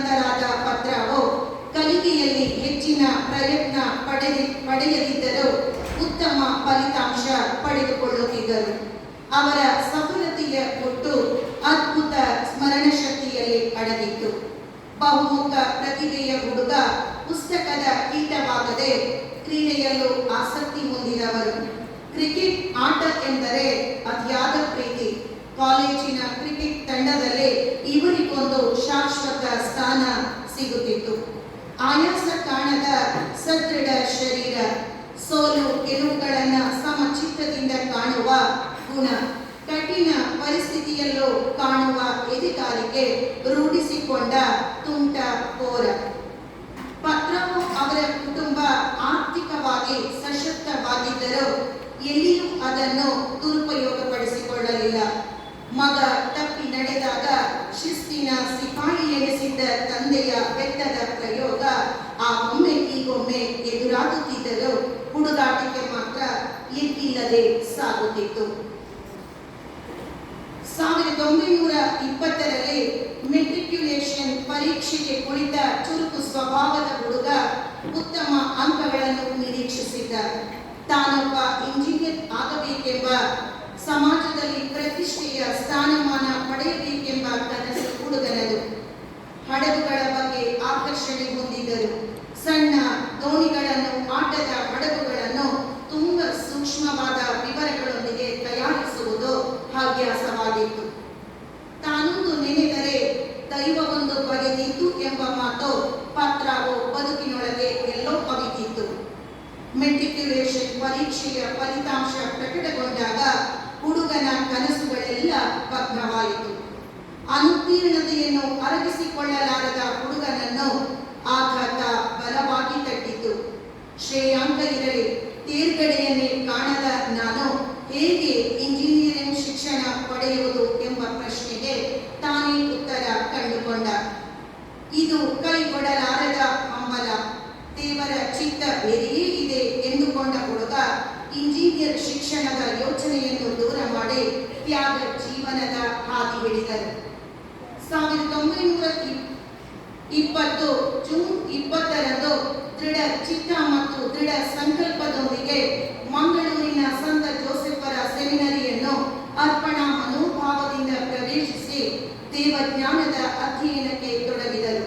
ಬರೆದರಾದ ಪತ್ರವು ಕಲಿಕೆಯಲ್ಲಿ ಹೆಚ್ಚಿನ ಪ್ರಯತ್ನ ಪಡೆಯದಿದ್ದರೂ ಉತ್ತಮ ಫಲಿತಾಂಶ ಪಡೆದುಕೊಳ್ಳುತ್ತಿದ್ದರು. ಅವರ ಸಫಲತೆಯ ಗುಟ್ಟು ಅದ್ಭುತ ಸ್ಮರಣಶಕ್ತಿಯಲ್ಲಿ ಅಡಗಿತ್ತು. ಬಹುಮುಖ ಪ್ರತಿಭೆಯ ಹುಡುಗ ಪುಸ್ತಕದ ಕೀಟವಾಗದೆ ಕ್ರೀಡೆಯಲ್ಲೂ ಆಸಕ್ತಿ ಹೊಂದಿದವರು. ಕ್ರಿಕೆಟ್ ಆಟ ಎಂದರೆ ಅತಿಯಾದ ಪ್ರೀತಿ. ಕಾಲೇಜಿನ ಕ್ರಿಕೆಟ್ ತಂಡದಲ್ಲಿ ಇವರಿಗೊಂದು ಶಾಶ್ವತ ಸ್ಥಾನ ಸಿಗುತ್ತಿತ್ತು. ಆಯಾಸ ಕಾಣದ ಸದೃಢ ಶರೀರ, ಸೋಲು ಗೆಲುವುಗಳನ್ನು ಸಮಚಿತ್ತದಿಂದ ಕಾಣುವ ಗುಣ, ಕಠಿಣ ಪರಿಸ್ಥಿತಿಯಲ್ಲೂ ಕಾಣುವ ಎದೆಗಾರಿಕೆ ರೂಢಿಸಿಕೊಂಡ ತುಂಟ ಕೋರ. ಪತ್ರವು ಅವರ ಕುಟುಂಬ ಆರ್ಥಿಕವಾಗಿ ಸಶಕ್ತವಾಗಿದ್ದರೂ ಎಲ್ಲಿಯೂ ಅದನ್ನು ದುರುಪಯೋಗಪಡಿಸಿಕೊಳ್ಳಲಿಲ್ಲ. ಮಗ ತಪ್ಪಿ ನಡೆದಾಗ ಶಿಸ್ತಿನ ಸಿಪಾಯಿ ಎನಿಸಿದ್ದ ತಂದೆಯ ಬೆಟ್ಟದ ಪ್ರಯೋಗ ಆ ಒಮ್ಮೆ ಈಗೊಮ್ಮೆ ಎದುರಾಗುತ್ತಿದ್ದರೂ ಹುಡುಗಾಟಿಕೆ ಮಾತ್ರ ಎಗ್ಗಿಲ್ಲದೆ ಸಾಗುತ್ತಿತ್ತು. 1920ರಲ್ಲಿ ಮೆಟ್ರಿಕ್ಯುಲೇಷನ್ ಪರೀಕ್ಷೆಗೆ ಕುಳಿತ ಚುರುಕು ಸ್ವಭಾವದ ಹುಡುಗ ಉತ್ತಮ ಅಂಕಗಳನ್ನು ನಿರೀಕ್ಷಿಸಿದ್ದ. ತಾನೊಬ್ಬ ಇಂಜಿನಿಯರ್ ಆಗಬೇಕೆಂಬ, ಸಮಾಜದಲ್ಲಿ ಪ್ರತಿಷ್ಠೆಯ ಸ್ಥಾನಮಾನ ಪಡೆಯಬೇಕೆಂಬ ಕನಸು ಹುಡುಗನದು. ಹಡಗುಗಳ ಬಗ್ಗೆ ಆಕರ್ಷಣೆ ಹೊಂದಿದ್ದರು. ಸಣ್ಣ ದೋಣಿಗಳನ್ನು, ಆಟದ ಹಡಗುಗಳನ್ನು ತುಂಬ ಸೂಕ್ಷ್ಮವಾದ ವಿವರಗಳೊಂದಿಗೆ ತಯಾರಿಸುವುದು ಹವ್ಯಾಸವಾಗಿತ್ತು. ತಾನೊಂದು ನೆನೆದರೆ ದೈವವೊಂದು ಬಗೆದಿತ್ತು ಎಂಬ ಮಾತು ಪತ್ರವು ಬದುಕಿನೊಳಗೆ ಎಲ್ಲೋ ಅವಿತಿತ್ತು. ಮೆಟ್ರಿಕ್ಯುಲೇಷನ್ ಪರೀಕ್ಷೆಯ ಫಲಿತಾಂಶ ಪ್ರಕಟಗೊಂಡಾಗ ಹುಡುಗನ ಕನಸುಗಳೆಲ್ಲ ಭಗ್ನವಾಯಿತು. ಅನುತ್ತೀರ್ಣತೆಯನ್ನು ಅರಗಿಸಿಕೊಳ್ಳಲಾರದ ಹುಡುಗನನ್ನು ಆಘಾತ ಬಲವಾಗಿ ತಟ್ಟಿತು. ಶ್ರೇಯಾಂಕ ಇರಲಿ, ತೇರ್ಗಡೆಯನ್ನೇ ಕಾಣದ ನಾನು ಹೇಗೆ ಇಂಜಿನಿಯರಿಂಗ್ ಶಿಕ್ಷಣ ಪಡೆಯುವುದು ಎಂಬ ಪ್ರಶ್ನೆಗೆ ತಾನೇ ಉತ್ತರ ಕಂಡುಕೊಂಡ. ಇದು ಕೈಗೊಡಲಾರದ ಹಂಬಲ, ದೇವರ ಚಿತ್ತ ಬೇರೆಯೇ ಇದೆ ಎಂದುಕೊಂಡ ಹುಡುಗ ಇಂಜಿನಿಯರ್ ಶಿಕ್ಷಣದ ಯೋಚನೆಯನ್ನು ದೂರ ಮಾಡಿ ತ್ಯಾಗ ಜೀವನದ ಹಾದಿ ಹಿಡಿದರು. 1920 ಜೂನ್ 20ರಂದು ದೃಢ ಚಿತ್ತ ಮತ್ತು ದೃಢ ಸಂಕಲ್ಪದೊಂದಿಗೆ ಮಂಗಳೂರಿನ ಸಂತ ಜೋಸೆಫರ ಸೆಮಿನರಿಯನ್ನು ಅರ್ಪಣಾ ಮನೋಭಾವದಿಂದ ಪ್ರವೇಶಿಸಿ ದೇವಜ್ಞಾನದ ಅಧ್ಯಯನಕ್ಕೆ ತೊಡಗಿದರು.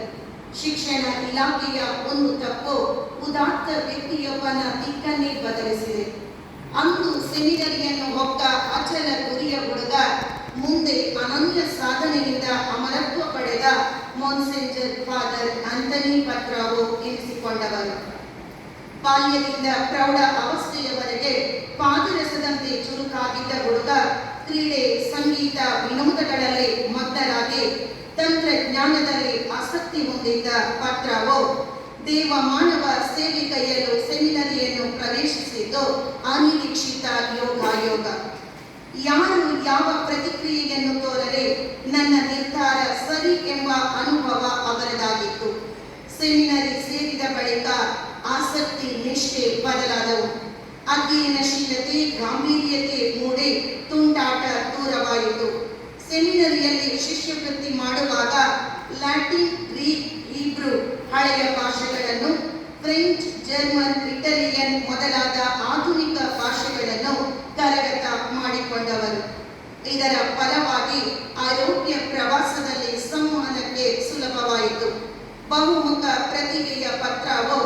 ಶಿಕ್ಷಣ ಇಲಾಖೆಯ ಒಂದು ತಪ್ಪು ಉದಾತ್ತ ವ್ಯಕ್ತಿಯೊಬ್ಬನ ದಿಕ್ಕನ್ನೇ ಬದಲಿಸಿದೆ. ಅಂದು ಸೆಮಿನರಿಯನ್ನು ಹೊಕ್ಕ ಅಚಲ ಗುರಿಯ ಹುಡುಗ ಮುಂದೆ ಅನನ್ಯ ಸಾಧನೆಯಿಂದ ಅಮರತ್ವ ಪಡೆದ ಮೊನ್ಸೆಂಜರ್ ಫಾದರ್ ಆಂಥನಿ ಪತ್ರಾವೋ ಎನಿಸಿಕೊಂಡವರು. ಬಾಲ್ಯದಿಂದ ಪ್ರೌಢ ಅವಸ್ಥೆಯವರೆಗೆ ಪಾದರಸದಂತೆ ಚುರುಕಾಗಿದ್ದ ಹುಡುಗ ಕ್ರೀಡೆ, ಸಂಗೀತ, ವಿನೋದಗಳಲ್ಲಿ ಮಗ್ನರಾಗಿ ತಂತ್ರಜ್ಞಾನದಲ್ಲಿ ಆಸಕ್ತಿ ಹೊಂದಿದ್ದ ಪತ್ರಾವೋ ದೇವ ಮಾನವ ಸೇವಿಕೆಯಲ್ಲೂ ಸೆಮಿನರಿಯನ್ನು ಪ್ರವೇಶಿಸಿದ್ದು ಅನಿರೀಕ್ಷಿತ ಯೋಗಾಯೋಗ. ಯಾರು ಯಾವ ಪ್ರತಿಕ್ರಿಯೆಯನ್ನು ತೋರಲಿ, ನನ್ನ ನಿರ್ಧಾರ ಸರಿ ಎಂಬ ಅನುಭವ ಅವರದಾಗಿತ್ತು. ಸೆಮಿನರಿ ಸೇರಿದ ಬಳಿಕ ಆಸಕ್ತಿ, ನಿಷ್ಠೆ ಬದಲಾದವು. ಅಧ್ಯಯನಶೀಲತೆ, ಗಾಂಭೀರ್ಯತೆ ಮೂಡಿ ತುಂಟಾಟ ದೂರವಾಯಿತು. ಸೆಮಿನರಿಯಲ್ಲಿ ಶಿಷ್ಯವೃತ್ತಿ ಮಾಡುವಾಗ ಲ್ಯಾಟಿನ್, ಗ್ರೀಕ್, ಹೀಬ್ರೂ ಹಳೆಯ ಭಾಷೆಗಳನ್ನು, ಫ್ರೆಂಚ್, ಜರ್ಮನ್, ಇಟಾಲಿಯನ್ ಮೊದಲಾದ ಆಧುನಿಕ ಭಾಷೆಗಳನ್ನು ಕರಗತ ಮಾಡಿಕೊಂಡವರು. ಇದರ ಫಲವಾಗಿ ಆರೋಗ್ಯ ಪ್ರವಾಸದಲ್ಲಿ ಸಂವಹನಕ್ಕೆ ಸುಲಭವಾಯಿತು. ಬಹುಮುಖ ಪ್ರತಿಭೆಯ ಪತ್ರಾವೋ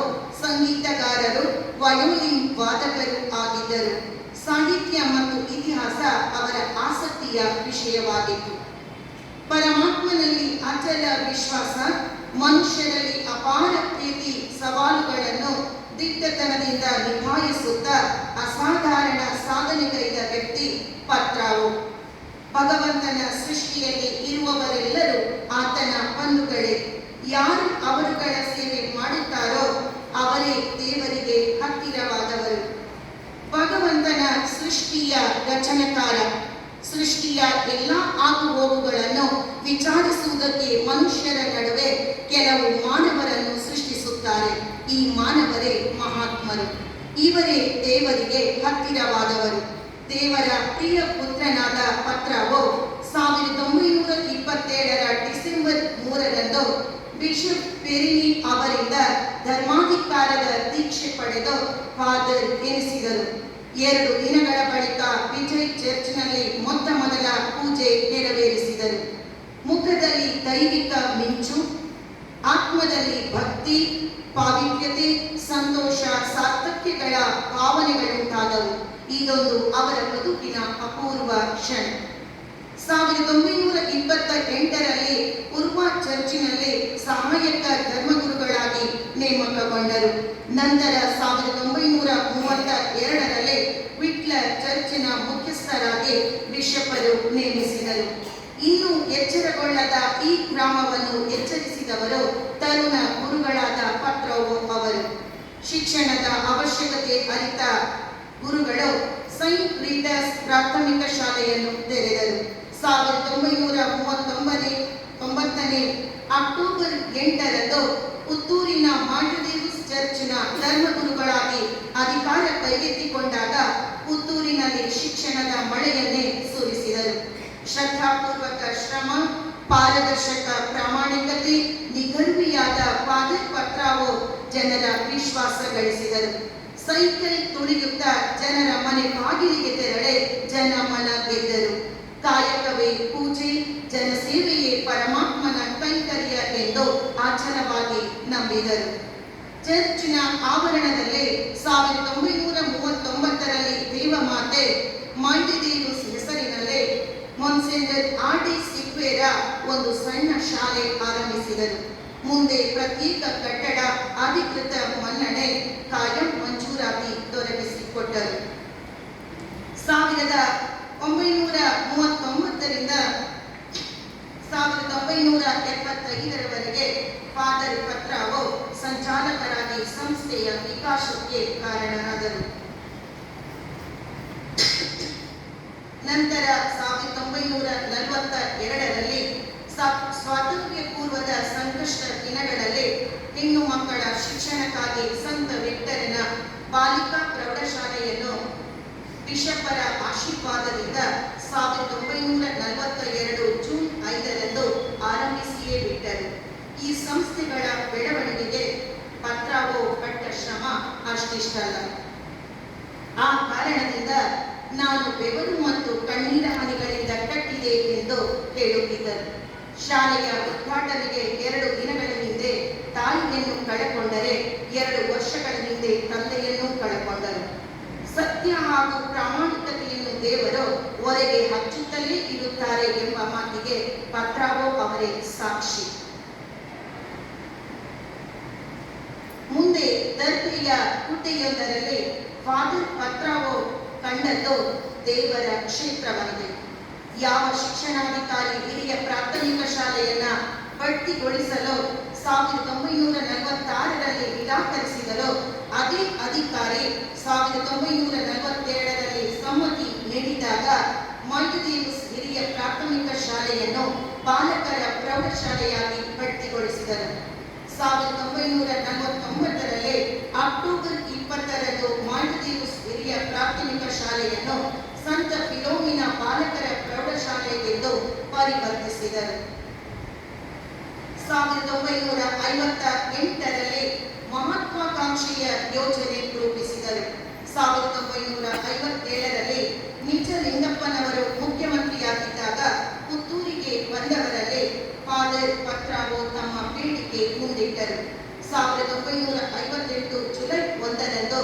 ಸಂಗೀತಗಾರರು, ವಯೋಲಿನ್ ವಾದಕರು ಆಗಿದ್ದರು. ಸಾಹಿತ್ಯ ಮತ್ತು ಇತಿಹಾಸ ಅವರ ಆಸಕ್ತಿಯ ವಿಷಯವಾಗಿತ್ತು. ಪರಮಾತ್ಮನಲ್ಲಿ ಅಚಲ ವಿಶ್ವಾಸ, ಮನುಷ್ಯರಲ್ಲಿ ಅಪಾರ ಪ್ರೀತಿ, ಸವಾಲುಗಳನ್ನು ದಿಟ್ಟತನದಿಂದ ನಿಭಾಯಿಸುತ್ತಾ ಅಸಾಧಾರಣ ಸಾಧನೆಗೈದ ವ್ಯಕ್ತಿ ಪತ್ರಾವೋ. ಭಗವಂತನ ಸೃಷ್ಟಿಯಲ್ಲಿ ಇರುವವರೆಲ್ಲರೂ ಆತನ ಬಂಧುಗಳೇ. ಯಾರು ಅವರುಗಳ ಸೇವೆ ಮಾಡುತ್ತಾರೋ ಅವರೇ ದೇವರಿಗೆ ಹತ್ತಿರವಾದವರು. ಭಗವಂತನ ಸೃಷ್ಟಿಯ ರಚನಕಾರ. ಸೃಷ್ಟಿಯ ಎಲ್ಲ ಆಗುಹೋಗುಗಳನ್ನು ವಿಚಾರಿಸುವುದಕ್ಕೆ ಮನುಷ್ಯರ ನಡುವೆ ಕೆಲವು ಮಾನವರನ್ನು ಸೃಷ್ಟಿಸುತ್ತಾರೆ. ಈ ಮಾನವರೇ ಮಹಾತ್ಮರು. ಇವರೇ ದೇವರಿಗೆ ಹತ್ತಿರವಾದವರು. ದೇವರ ಪ್ರಿಯ ಪುತ್ರನಾದ ಪತ್ರಾವೋ 1927ರ ಡಿಸೆಂಬರ್ 3ರಂದು ಬಿಷಪ್ ಪೆರಿನಿ ಅವರಿಂದ ಧರ್ಮಾಧಿಕಾರದ ದೀಕ್ಷೆ ಪಡೆದು ಫಾದರ್ ಎನಿಸಿದರು. 2 ದಿನಗಳ ಬಳಿಕ ವಿಜಯ್ ಚರ್ಚ್ನಲ್ಲಿ ಮೊತ್ತ ಮೊದಲ ಪೂಜೆ ನೆರವೇರಿಸಿದರು. ಮುಖದಲ್ಲಿ ದೈವಿಕ ಮಿಂಚು, ಆತ್ಮದಲ್ಲಿ ಭಕ್ತಿ, ಪಾವಿತ್ರ್ಯತೆ, ಸಂತೋಷ, ಸಾರ್ಥಕ್ಯಗಳ ಭಾವನೆಗಳುಂಟಾದವು. ಇದೊಂದು ಅವರ ಬದುಕಿನ ಅಪೂರ್ವ ಕ್ಷಣ. 1928ರಲ್ಲಿ ಉರ್ವಾ ಚರ್ಚಿನಲ್ಲಿ ಸಹಾಯಕ ಧರ್ಮಗುರುಗಳಾಗಿ ನೇಮಕಗೊಂಡರು. ನಂತರ 1932ರಲ್ಲಿ ವಿಟ್ಲರ್ ಚರ್ಚಿನ ಮುಖ್ಯಸ್ಥರಾಗಿ ಬಿಷಪರು ನೇಮಿಸಿದರು. ಇನ್ನೂ ಎಚ್ಚರಗೊಳ್ಳದ ಈ ಗ್ರಾಮವನ್ನು ಎಚ್ಚರಿಸಿದವರು ತರುಣ ಗುರುಗಳಾದ ಪತ್ರೋವೋ ಅವರು. ಶಿಕ್ಷಣದ ಅವಶ್ಯಕತೆ ಅರಿತ ಗುರುಗಳು ಸೈಂಟ್ ಪೀಟರ್ಸ್ ಪ್ರಾಥಮಿಕ ಶಾಲೆಯನ್ನು ತೆರೆದರು. 1939 ಅಕ್ಟೋಬರ್ 8ರಂದು ಪುತ್ತೂರಿನ ಮಾಂಟುದೇವಸ್ ಚರ್ಚಿನ ಧರ್ಮಗುರುಗಳಾಗಿ ಅಧಿಕಾರ ಕೈಗೆತ್ತಿಕೊಂಡಾಗ ಪುತ್ತೂರಿನಲ್ಲಿ ಶಿಕ್ಷಣದ ಮಳೆಯನ್ನೇ ಸುರಿಸಿದರು. ಶ್ರದ್ಧಾಪೂರ್ವಕ ಶ್ರಮ, ಪಾರದರ್ಶಕ ಪ್ರಾಮಾಣಿಕತೆ, ನಿಗರ್ವಿಯಾದ ಫಾದರ್ ಪತ್ರಾವೋ ಜನರ ವಿಶ್ವಾಸ ಗಳಿಸಿದರು. ಸೈಕಲ್ ತುಳಿಯುತ್ತಾ ಜನರ ಮನೆ ಬಾಗಿಲಿಗೆ ತೆರಳಿ ಜನಮನ ಗೆದ್ದರು. ಕಾಯಕವೇ ಪೂಜೆ, ಜನಸೇವೆಯೇ ಪರಮಾತ್ಮನ ಕೈಂಕರ್ಯ ಎಂದು ಆಚರವಾಗಿ ನಂಬಿದರು. ಚರ್ಚಿನ ಆವರಣದಲ್ಲಿ 1939ರಲ್ಲಿ ದೇವಮಾತೆ ಮಾಂಟೆದೇವಸ್ ಹೆಸರಿನಲ್ಲಿ ಮೊನ್ಸೆಂಡರ್ ಆರ್.ಡಿ. ಸಿಕ್ವೇರಾ ಒಂದು ಸಣ್ಣ ಶಾಲೆ ಆರಂಭಿಸಿದರು. ಮುಂದೆ ಪ್ರತ್ಯೇಕ ಕಟ್ಟಡ, ಅಧಿಕೃತ ಮನ್ನಣೆ, ಕಾಯಂ ಮಂಜೂರಾತಿ ದೊರಕಿಸಿಕೊಟ್ಟರು. 1939ರಿಂದ 1975ರವರೆಗೆ ಫಾದರ್ ಪತ್ರಾವೋ ಸಂಚಾಲಕರಾಗಿ ಸಂಸ್ಥೆಯ ವಿಕಾಸಕ್ಕೆ ಕಾರಣರಾದರು. ನಂತರ 1942ರಲ್ಲಿ ಸ್ವಾತಂತ್ರ್ಯ ಪೂರ್ವದ ಸಂಕಷ್ಟ ದಿನಗಳಲ್ಲಿ ಹೆಣ್ಣು ಮಕ್ಕಳ ಶಿಕ್ಷಣಕ್ಕಾಗಿ ಸಂತ ವಿಕ್ಟರನ ಬಾಲಿಕಾ ಪ್ರೌಢಶಾಲೆಯನ್ನು ಬಿಷಪರ ಆಶೀರ್ವಾದದಿಂದ 1942 ಜೂನ್ 5ರಂದು ಆರಂಭಿಸಿಯೇ ಬಿಟ್ಟರು. ಈ ಸಂಸ್ಥೆಗಳ ಬೆಳವಣಿಗೆಗೆ ಪತ್ರಾವೋ ಪಟ್ಟ ಶ್ರಮ ಅಷ್ಟಿಷ್ಟಲ್ಲ. ಆ ಕಾರಣದಿಂದ ನಾನು ಬೆವರು ಮತ್ತು ಕಣ್ಣೀರ ಹನಿಗಳಿಂದ ಕಟ್ಟಿದೆ ಎಂದು ಹೇಳುತ್ತಿದ್ದರು. ಶಾಲೆಯ ಉದ್ಘಾಟನೆಗೆ 2 ದಿನಗಳ ಹಿಂದೆ ತಾಯಿಯನ್ನು ಕಳೆಕೊಂಡರೆ 2 ವರ್ಷಗಳ ಹಿಂದೆ ತಂದೆಯನ್ನು ಕಳೆಕೊಂಡರು. ಸತ್ಯ ಹಾಗೂ ಪ್ರಾಮಾಣಿಕತೆಯನ್ನು ದೇವರು ಹೊರಗೆ ಹಚ್ಚುತ್ತಲೇ ಇರುತ್ತಾರೆ ಎಂಬ ಮಾತಿಗೆ ಪತ್ರಾವೋ ಅವರೇ ಸಾಕ್ಷಿ. ಮುಂದೆ ದರ್ಬೆಯ ಹುದ್ದೆಯೊಂದರಲ್ಲಿ ಫಾದರ್ ಪತ್ರಾವೋ ಕಂಡದ್ದು ದೇವರ ಕ್ಷೇತ್ರವಾಗಿದೆ. ಯಾವ ಶಿಕ್ಷಣಾಧಿಕಾರಿ ಹಿರಿಯ ಪ್ರಾಥಮಿಕ ಶಾಲೆಯನ್ನ ಬಡ್ತಿಗೊಳಿಸಲು 1946ರಲ್ಲಿ ನಿರಾಕರಿಸಿದರೋ ಅದೇ ಅಧಿಕಾರಿ 1947ರಲ್ಲಿ ಸಮ್ಮತಿ ನೀಡಿದಾಗ ಮಾಂಟೆದೇವಸ್ ಹಿರಿಯ ಪ್ರಾಥಮಿಕ ಶಾಲೆಯನ್ನು ಬಾಲಕರ ಪ್ರೌಢಶಾಲೆಯಾಗಿ ಬಡ್ತಿಗೊಳಿಸಿದರು. 1949ರಲ್ಲಿ ಅಕ್ಟೋಬರ್ 20ರಂದು ಮಾಂಟೆದೇವಸ್ ಹಿರಿಯ ಪ್ರಾಥಮಿಕ ಶಾಲೆಯನ್ನು ಸಂತ ಫಿಲೋಮಿನ ಬಾಲಕರ ಪ್ರೌಢಶಾಲೆಗೆಂದು ಪರಿವರ್ತಿಸಿದರು. 1958ರಲ್ಲಿ ಮಹತ್ವಾಕಾಂಕ್ಷೆಯ ಯೋಜನೆ ರೂಪಿಸಿದರು. 1957ರಲ್ಲಿ ನಿಜಲಿಂಗಪ್ಪನವರು ಮುಖ್ಯಮಂತ್ರಿಯಾಗಿದ್ದಾಗ ಪುತ್ತೂರಿಗೆ ಬಂದವರಲ್ಲಿ ಫಾದರ್ ಪತ್ರಾವೋ ತಮ್ಮ ಬೇಡಿಕೆ ಮುಂದಿಟ್ಟರು. 1958 ಜುಲೈ 1ರಂದು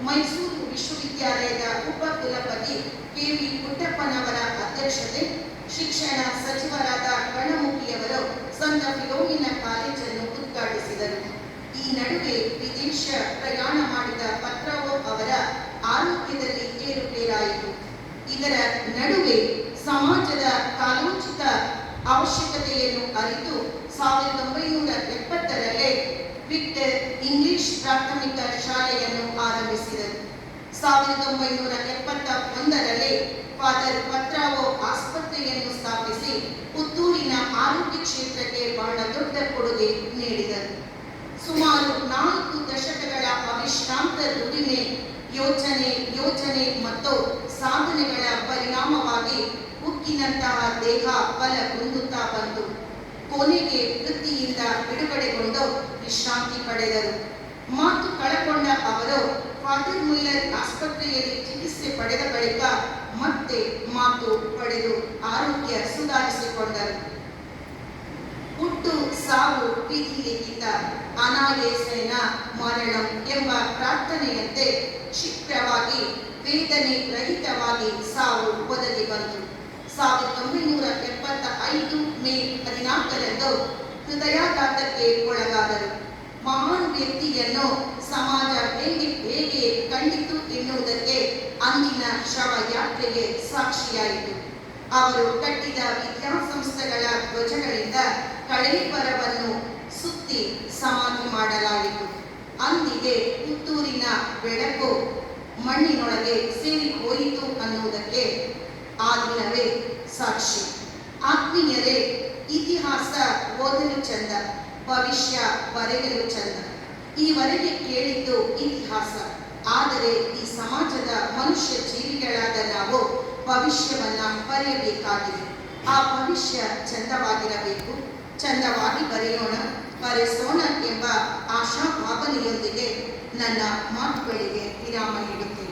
ಮೈಸೂರು ವಿಶ್ವವಿದ್ಯಾಲಯದ ಉಪಕುಲಪತಿ ಕೆ.ವಿ. ಪುಟ್ಟಪ್ಪನವರ ಅಧ್ಯಕ್ಷತೆ ಶಿಕ್ಷಣ ಸಚಿವರಾದ ಕಣಮುಖಿಯವರು ಸಂತ ಫಿಲೋಮಿನ ಕಾಲೇಜನ್ನು ಉದ್ಘಾಟಿಸಿದರು. ಈ ನಡುವೆ ವಿದೇಶ ಪ್ರಯಾಣ ಮಾಡಿದ ಪತ್ರಾವೋ ಅವರ ಆರೋಗ್ಯದಲ್ಲಿ ಏರುಪೇರಾಯಿತು. ಇದರ ನಡುವೆ ಸಮಾಜದ ಕಾಲೋಚಿತ ಅವಶ್ಯಕತೆಯನ್ನು ಅರಿತು 1970ರಲ್ಲಿ ವಿಕ್ಟರ್ ಇಂಗ್ಲಿಷ್ ಪ್ರಾಥಮಿಕ ಶಾಲೆಯನ್ನು ಆರಂಭಿಸಿದರು. 1971ರಲ್ಲಿ ಫಾದರ್ ಪತ್ರಾವೋ ಆಸ್ಪತ್ರೆಯನ್ನು ಸ್ಥಾಪಿಸಿ ಪುತ್ತೂರಿನ ಆರೋಗ್ಯ ಕ್ಷೇತ್ರಕ್ಕೆ ಬಹಳ ದೊಡ್ಡ ಕೊಡುಗೆ ನೀಡಿದರು. ಸುಮಾರು 4 ದಶಕಗಳ ಅವಿಶ್ರಾಂತ ದುಡಿಮೆ, ಯೋಚನೆ ಮತ್ತು ಸಾಧನೆಗಳ ಪರಿಣಾಮವಾಗಿ ಉಕ್ಕಿನಂತಹ ದೇಹ ಬಲ ಹೊಂದುತ್ತಾ ಬಂತು. ಕೊನೆಗೆ ವೃತ್ತಿಯಿಂದ ಬಿಡುಗಡೆಗೊಂಡು ವಿಶ್ರಾಂತಿ ಪಡೆದರು. ಮಾತು ಕಳಕೊಂಡ ಅವರು ಫಾದರ್ ಮುಲ್ಲರ್ ಆಸ್ಪತ್ರೆಯಲ್ಲಿ ಚಿಕಿತ್ಸೆ ಪಡೆದ ಬಳಿಕ ಮತ್ತೆ ಮಾತು ಪಡೆದು ಆರೋಗ್ಯ ಸುಧಾರಿಸಿಕೊಂಡರು. ಹುಟ್ಟು ಸಾವು ವಿಧಿ ಲಿಖಿತ, ಅನಾಯಾಸೇನ ಮರಣಂ ಎಂಬ ಪ್ರಾರ್ಥನೆಯಂತೆ ಶೀಘ್ರವಾಗಿ ವೇದನೆ ರಹಿತವಾಗಿ ಸಾವು ಒದಗಿ ಬಂತು. 1975 ಮೇ 14ರಂದು ಹೃದಯಾಘಾತಕ್ಕೆ ಒಳಗಾದರು. ಮಹಾನ್ ವ್ಯಕ್ತಿಯನ್ನು ಸಮಾಜ ಹೇಗೆ ಕಂಡಿತು ಎನ್ನುವುದಕ್ಕೆ ಅಂದಿನ ಶವಯಾತ್ರೆಗೆ ಸಾಕ್ಷಿಯಾಯಿತು. ಅವರು ಕಟ್ಟಿದ ವಿದ್ಯಾಸಂಸ್ಥೆಗಳ ಧ್ವಜಗಳಿಂದ ಕಳೇಬರವನ್ನು ಸುತ್ತಿ ಸಮಾಧಿ ಮಾಡಲಾಯಿತು. ಅಂದಿಗೆ ಪುತ್ತೂರಿನ ಬೆಳಕು ಮಣ್ಣಿನೊಳಗೆ ಸೇರಿ ಹೋಯಿತು ಅನ್ನುವುದಕ್ಕೆ ಆ ದಿನವೇ ಸಾಕ್ಷಿ. ಆತ್ಮೀಯರೇ, ಇತಿಹಾಸ ಓದಲು ಚಂದ, ಭವಿಷ್ಯ ಬರೆಯಲು ಚಂದ. ಈವರೆಗೆ ಕೇಳಿದ್ದು ಇತಿಹಾಸ, ಆದರೆ ಈ ಸಮಾಜದ ಮನುಷ್ಯ ಜೀವಿಗಳಾದ ನಾವು ಭವಿಷ್ಯವನ್ನ ಬರೆಯಬೇಕಾಗಿದೆ. ಆ ಭವಿಷ್ಯ ಚಂದವಾಗಿರಬೇಕು. ಚಂದವಾಗಿ ಬರೆಸೋಣ ಎಂಬ ಆಶಾಭಾವನೆಯೊಂದಿಗೆ ನನ್ನ ಮಾತುಗಳಿಗೆ ವಿರಾಮ ನೀಡುತ್ತೇನೆ.